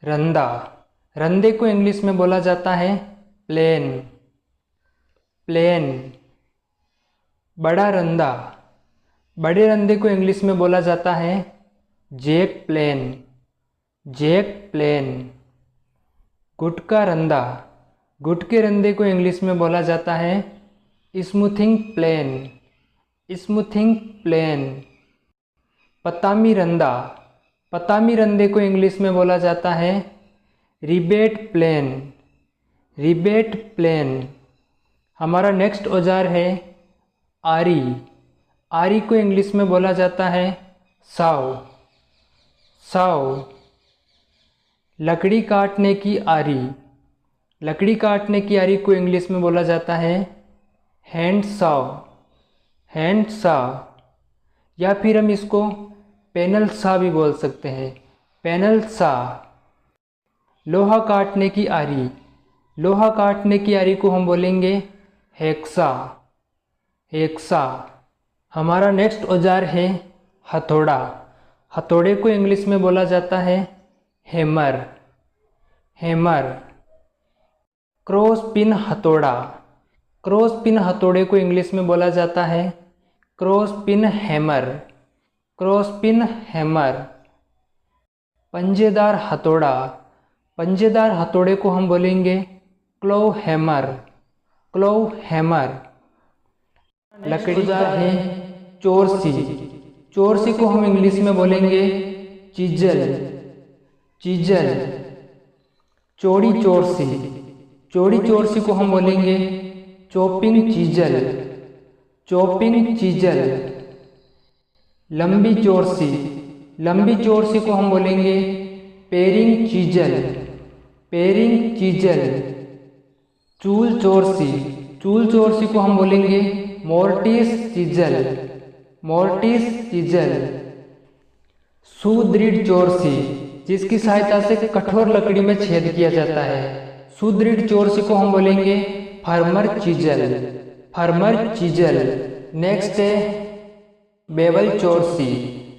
रंदा, रंदे को इंग्लिश में बोला जाता है प्लेन, प्लेन। बड़ा रंदा, बड़े रंदे को इंग्लिश में बोला जाता है जैक प्लेन, जैक प्लेन। गुटका रंदा, गुटके रंदे को इंग्लिश में बोला जाता है स्मूथिंग प्लेन, स्मूथिंग प्लेन। पतामी रंदा, पतामी रंदे को इंग्लिश में बोला जाता है रिबेट प्लेन, रिबेट प्लेन। हमारा नेक्स्ट औजार है आरी, आरी को इंग्लिश में बोला जाता है साव, साव। लकड़ी काटने की आरी, लकड़ी काटने की आरी को इंग्लिश में बोला जाता है हैंड साव, हैंड साव। या फिर हम इसको पैनल सा भी बोल सकते हैं, पैनल सा। लोहा काटने की आरी, लोहा काटने की आरी को हम बोलेंगे हेक्सा, हेक्सा। हमारा नेक्स्ट औजार है हथौड़ा, हथौड़े को इंग्लिश में बोला जाता है हैमर, हैमर। क्रॉस पिन हथौड़ा, क्रॉस पिन हथौड़े को इंग्लिश में बोला जाता है cross pin hammer, cross pin hammer. पंजेदार हथौड़ा, पंजेदार हथौड़े को हम बोलेंगे क्लो हैमर, क्लो हैमर। लकड़ी का है चोरसी, चोरसी को हम इंग्लिश में बोलेंगे चिजल, चिजल। चौड़ी चोरसी, चौड़ी चोरसी को हम बोलेंगे चॉपिंग चीजल, चॉपिंग चीजल। लंबी चोरसी, लंबी चोरसी को हम बोलेंगे पेरिंग चीजल, पेरिंग चीजल। चूल चोरसी, चूल चोरसी को हम बोलेंगे मोर्टिस चीजल, मोर्टिस चीजल। सुदृढ़ चोरसी, जिसकी सहायता से कठोर लकड़ी में छेद किया जाता है, सुदृढ़ चोरसी को हम बोलेंगे firmer chisel, firmer chisel. Next है बेवल चोरसी,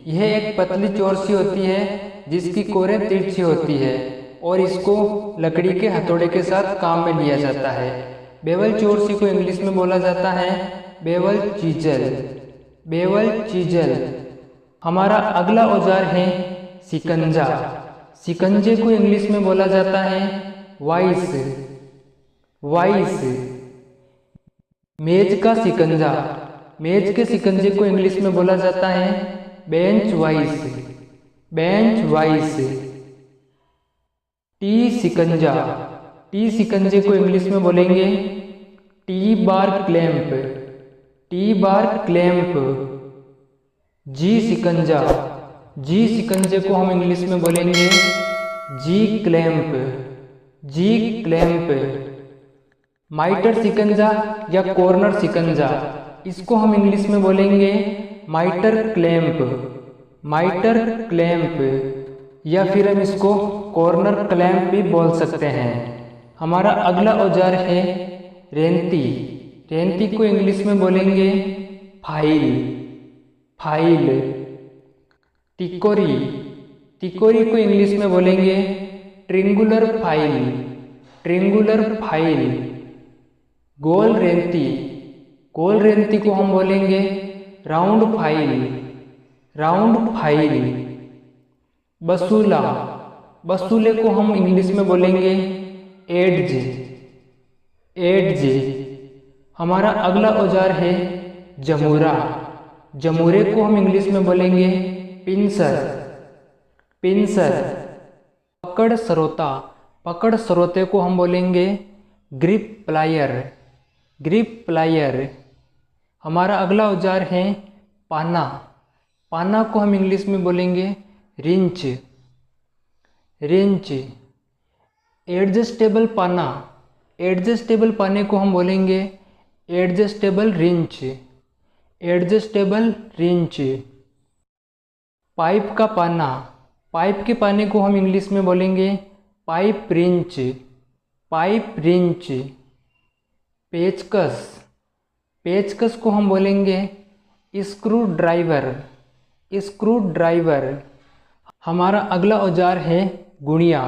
यह एक पतली चोरसी होती है जिसकी कोरें तिरछी होती है और इसको लकड़ी के हथौड़े के साथ काम में लिया जाता है। बेवल चोरसी को इंग्लिश में बोला जाता है बेवल चीजल, बेवल चीजल। हमारा अगला औजार है सिकंजा, सिकंजे को इंग्लिश में बोला जाता है वाइस, वाइस। मेज का सिकंजा, मेज के सिकंजे को इंग्लिश में बोला जाता है bench vice, bench vice. T सिकंजा, टी सिकंजे को इंग्लिश में बोलेंगे T bar clamp, T bar clamp. G सिकंजा, जी सिकंजे को हम इंग्लिश में बोलेंगे जी क्लैंप, जी क्लैंप। माइटर सिकंजा या कॉर्नर सिकंजा, इसको हम इंग्लिश में बोलेंगे माइटर क्लैंप, माइटर क्लैंप। या फिर हम इसको कॉर्नर क्लैंप भी बोल सकते हैं। हमारा अगला औजार है रेंती, रेंती को इंग्लिश में बोलेंगे फाइल, फाइल। तिकोरी, तिकोरी को इंग्लिश में बोलेंगे ट्रिंगुलर फाइल, ट्रिंगुलर फाइल। गोल रेंती, गोल रेंती को हम बोलेंगे राउंड फाइल, राउंड फाइल। बसूला, बसूले को हम इंग्लिश में बोलेंगे एड्ज, एड्ज। हमारा अगला औजार है जमूरा, जमूरे को हम इंग्लिश में बोलेंगे पिंसर, पिंसर। पकड़ सरोता, पकड़ सरोते को हम बोलेंगे ग्रिप प्लायर, ग्रिप प्लायर। हमारा अगला औजार है पाना, पाना को हम इंग्लिश में बोलेंगे रिंच, रिंच। एडजस्टेबल पाना, एडजस्टेबल पाने को हम बोलेंगे adjustable wrench, adjustable wrench. Pipe का पाना, पाइप के पाने को हम इंग्लिश में बोलेंगे पाइप रिंच, पाइप रिंच। पेचकस, पेचकस को हम बोलेंगे स्क्रू ड्राइवर, स्क्रू ड्राइवर। हमारा अगला औजार है गुणिया,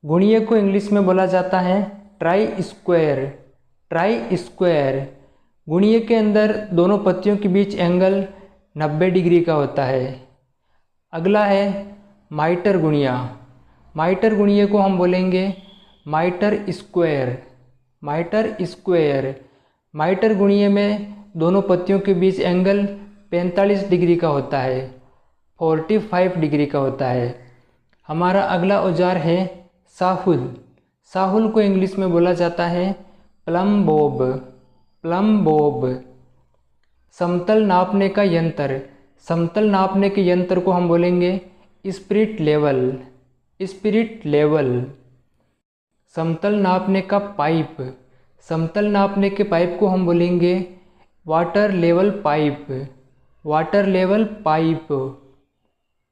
गुणीय को इंग्लिश में बोला जाता है ट्राई स्क्वायर। Try square. गुणीय के अंदर दोनों पत्तियों के बीच एंगल 90 डिग्री का होता है। अगला है माइटर गुणिया। माइटर गुणिये को हम बोलेंगे माइटर स्क्वायर। माइटर स्क्वायर। माइटर गुणिये में दोनों पत्तियों के बीच एंगल 45 डिग्री का होता है, 45 डिग्री का होता है। हमारा अगला औजार है साहुल। साहुल को इंग्लिश में बोला जाता है प्लम बॉब। Plum Bob. समतल नापने का यंत्र। समतल नापने के यंत्र को हम बोलेंगे स्पिरिट लेवल। Spirit level. समतल नापने का पाइप। समतल नापने के पाइप को हम बोलेंगे water level pipe. Water level pipe.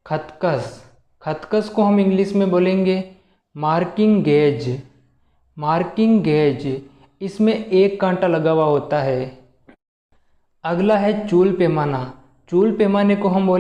खतकस। खतकस को हम इंग्लिश में बोलेंगे मार्किंग गेज। Marking gauge. इसमें एक कांटा लगा हुआ होता है। अगला है चूल पैमाना। चूल पैमाने को हम बोले